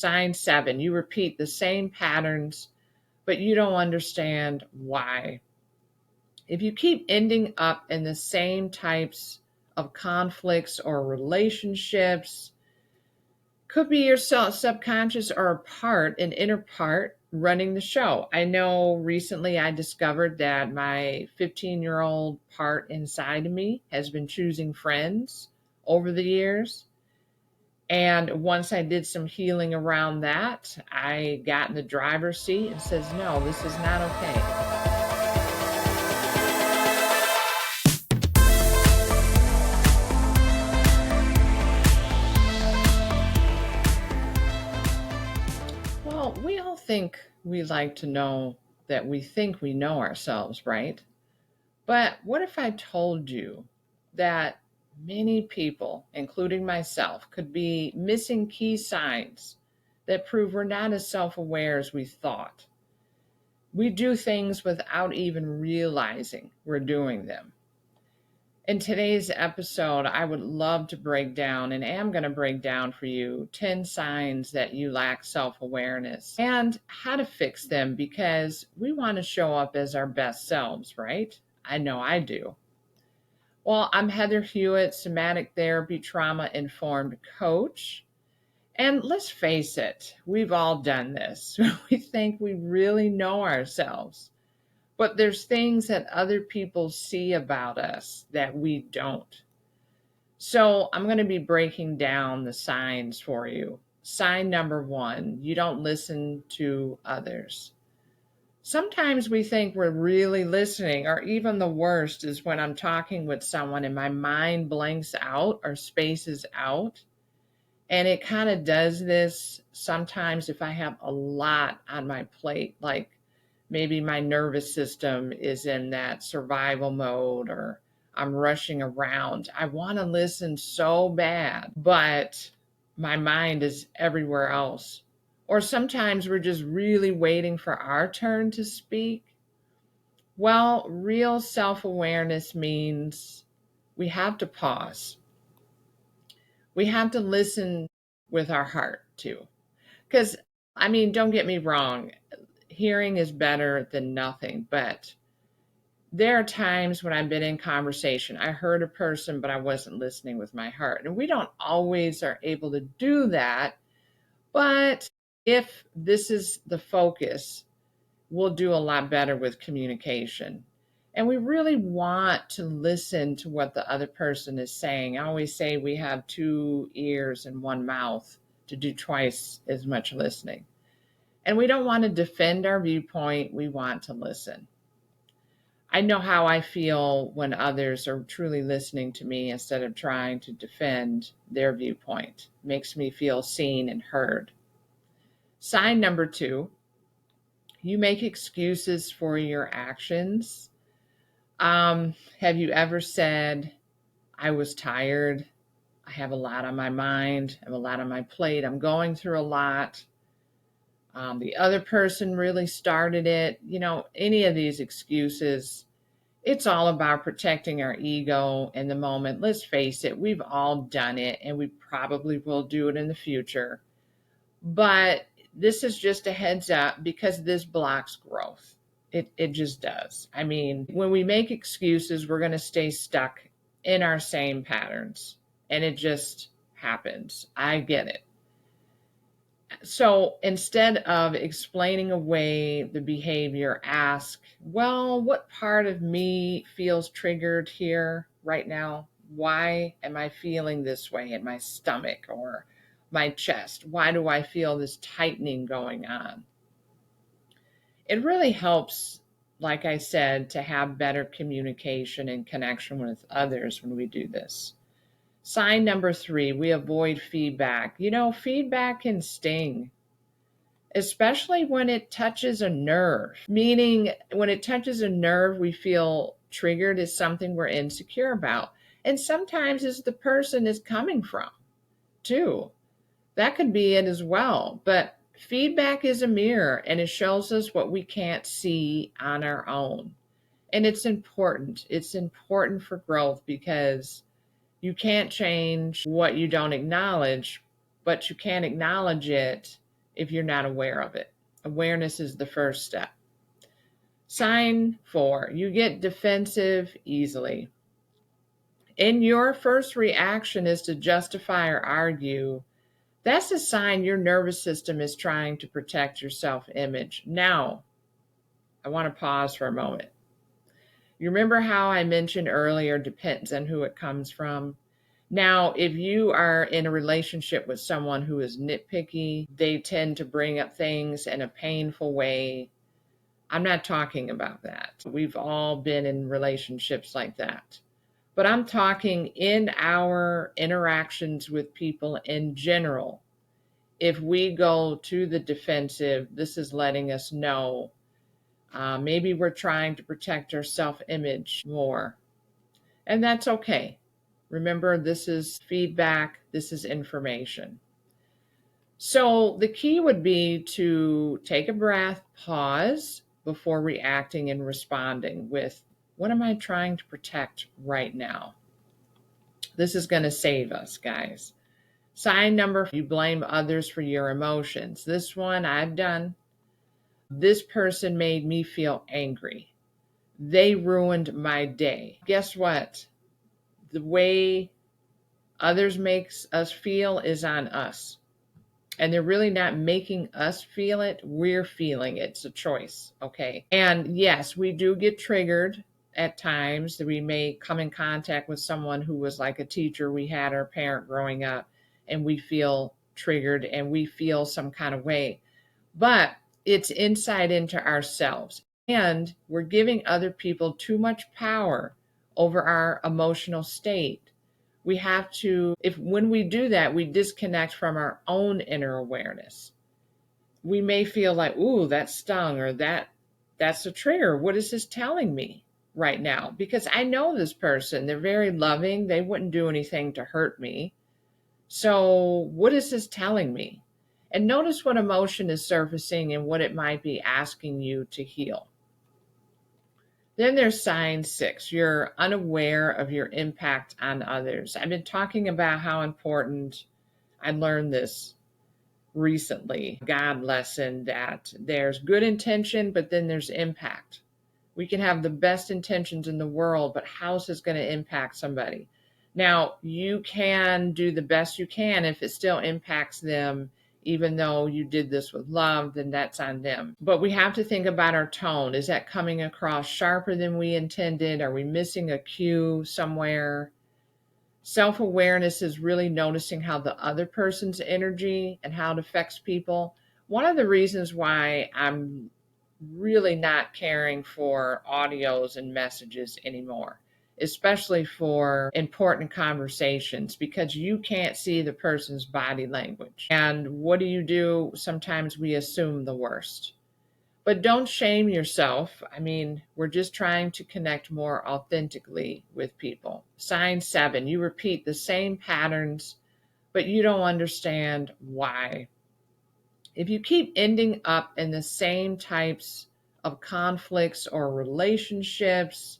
Sign 7, you repeat the same patterns, but you don't understand why. If you keep ending up in the same types of conflicts or relationships, could be your subconscious or a part, an inner part running the show. I know recently I discovered that my 15-year-old part inside of me has been choosing friends over the years. And once I did some healing around that, I got in the driver's seat and says, no, this is not okay. Well, we all think we like to know that we think we know ourselves, right? But what if I told you that many people, including myself, could be missing key signs that prove we're not as self aware as we thought? We do things without even realizing we're doing them. In today's episode, I would love to break down and am going to break down for you 10 signs that you lack self awareness and how to fix them, because we want to show up as our best selves, right? I know I do. Well, I'm Heather Hewett, somatic therapy trauma informed coach. And let's face it, we've all done this. We think we really know ourselves, but there's things that other people see about us that we don't. So I'm going to be breaking down the signs for you. Sign number 1, you don't listen to others. Sometimes we think we're really listening, or even the worst is when I'm talking with someone and my mind blanks out or spaces out. And it kind of does this sometimes if I have a lot on my plate, like maybe my nervous system is in that survival mode or I'm rushing around. I want to listen so bad, but my mind is everywhere else. Or sometimes we're just really waiting for our turn to speak. Well, real self awareness means we have to pause. We have to listen with our heart too. Because, don't get me wrong, hearing is better than nothing, but there are times when I've been in conversation, I heard a person, but I wasn't listening with my heart. And we don't always are able to do that. But if this is the focus, we'll do a lot better with communication. And we really want to listen to what the other person is saying. I always say we have 2 ears and 1 mouth to do twice as much listening. And we don't want to defend our viewpoint, we want to listen. I know how I feel when others are truly listening to me instead of trying to defend their viewpoint. It makes me feel seen and heard. Sign number 2, you make excuses for your actions. Have you ever said, I was tired, I have a lot on my mind, I have a lot on my plate, I'm going through a lot. The other person really started it. Any of these excuses, it's all about protecting our ego in the moment. Let's face it, we've all done it and we probably will do it in the future. But this is just a heads up because this blocks growth. It just does. When we make excuses, we're going to stay stuck in our same patterns, and it just happens. I get it. So instead of explaining away the behavior, ask, well, what part of me feels triggered here right now? Why am I feeling this way in my stomach or my chest? Why do I feel this tightening going on? It really helps, like I said, to have better communication and connection with others when we do this. Sign number 3, we avoid feedback. Feedback can sting, especially when it touches a nerve. Meaning, when it touches a nerve, we feel triggered as something we're insecure about. And sometimes it's the person is coming from, too. That could be it as well. But feedback is a mirror, and it shows us what we can't see on our own. And it's important. It's important for growth because you can't change what you don't acknowledge, but you can acknowledge it if you're not aware of it. Awareness is the first step. Sign 4, you get defensive easily. And your first reaction is to justify or argue. That's a sign your nervous system is trying to protect your self-image. Now, I want to pause for a moment. You remember how I mentioned earlier, depends on who it comes from? Now, if you are in a relationship with someone who is nitpicky, they tend to bring up things in a painful way. I'm not talking about that. We've all been in relationships like that. But I'm talking in our interactions with people in general. If we go to the defensive, this is letting us know maybe we're trying to protect our self-image more. And that's okay. Remember, this is feedback, this is information. So the key would be to take a breath, pause before reacting and responding with, what am I trying to protect right now? This is going to save us, guys. Sign number, you blame others for your emotions. This one I've done. This person made me feel angry. They ruined my day. Guess what? The way others makes us feel is on us. And they're really not making us feel it. We're feeling it. It's a choice. Okay. And yes, we do get triggered at times. We may come in contact with someone who was like a teacher we had, our parent growing up, and we feel triggered and we feel some kind of way. But it's insight into ourselves. And we're giving other people too much power over our emotional state. We have to, if when we do that, we disconnect from our own inner awareness. We may feel like, ooh, that stung, or that's a trigger. What is this telling me right now? Because I know this person, they're very loving. They wouldn't do anything to hurt me. So what is this telling me? And notice what emotion is surfacing and what it might be asking you to heal. Then there's sign 6. You're unaware of your impact on others. I've been talking about how important, I learned this recently, God lesson, that there's good intention, but then there's impact. We can have the best intentions in the world, but how's this going to impact somebody? Now, you can do the best you can. If it still impacts them, even though you did this with love, then that's on them. But we have to think about our tone. Is that coming across sharper than we intended? Are we missing a cue somewhere? Self-awareness is really noticing how the other person's energy and how it affects people. One of the reasons why I'm really not caring for audios and messages anymore, especially for important conversations, because you can't see the person's body language. And what do? Sometimes we assume the worst. But don't shame yourself. I mean, we're just trying to connect more authentically with people. Sign 7, you repeat the same patterns, but you don't understand why. If you keep ending up in the same types of conflicts or relationships,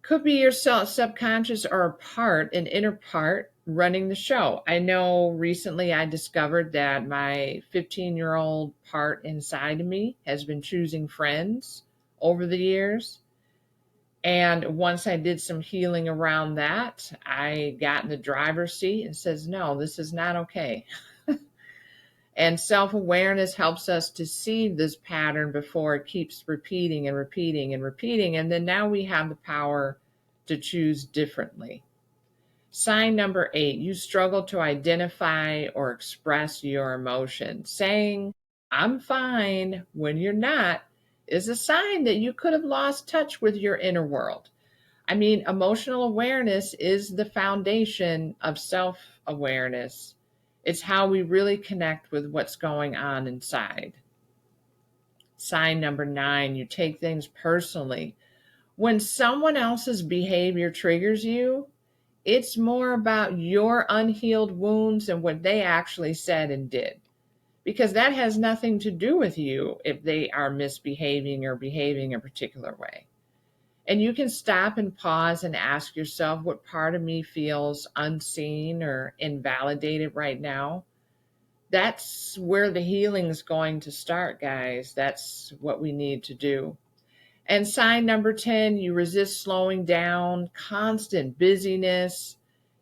could be your subconscious or a part, an inner part, running the show. I know recently I discovered that my 15-year-old part inside of me has been choosing friends over the years. And once I did some healing around that, I got in the driver's seat and says, no, this is not okay. And self-awareness helps us to see this pattern before it keeps repeating and repeating and repeating. And then now we have the power to choose differently. Sign number 8, you struggle to identify or express your emotions. Saying, I'm fine, when you're not, is a sign that you could have lost touch with your inner world. I mean, emotional awareness is the foundation of self-awareness. It's how we really connect with what's going on inside. Sign number 9, you take things personally. When someone else's behavior triggers you, it's more about your unhealed wounds and what they actually said and did. Because that has nothing to do with you if they are misbehaving or behaving a particular way. And you can stop and pause and ask yourself, what part of me feels unseen or invalidated right now? That's where the healing is going to start, guys. That's what we need to do. And sign number 10, you resist slowing down. Constant busyness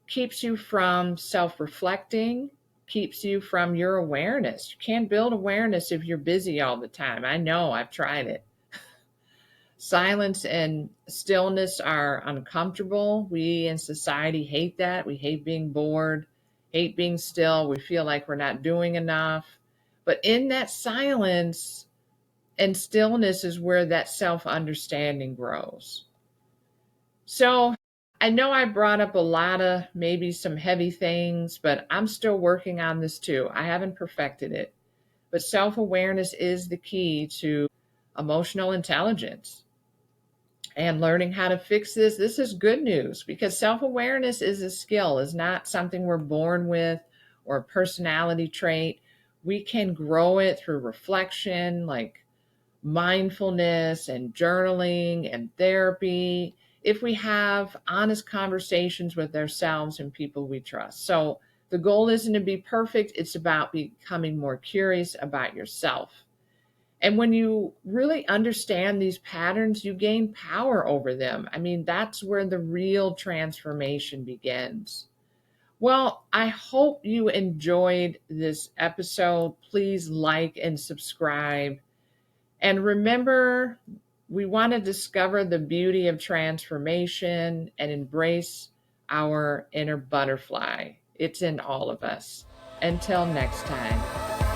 keeps you from self reflecting, keeps you from your awareness. You can't build awareness if you're busy all the time. I know, I've tried it. Silence and stillness are uncomfortable. We in society hate that. We hate being bored, hate being still. We feel like we're not doing enough. But in that silence and stillness is where that self understanding grows. So I know I brought up a lot of maybe some heavy things, but I'm still working on this too. I haven't perfected it. But self awareness is the key to emotional intelligence and learning how to fix this. This is good news because self awareness is a skill, is not something we're born with or a personality trait. We can grow it through reflection, like mindfulness and journaling and therapy, if we have honest conversations with ourselves and people we trust. So the goal isn't to be perfect, it's about becoming more curious about yourself. And when you really understand these patterns, you gain power over them. I mean, that's where the real transformation begins. Well, I hope you enjoyed this episode. Please like and subscribe. And remember, we want to discover the beauty of transformation and embrace our inner butterfly. It's in all of us. Until next time.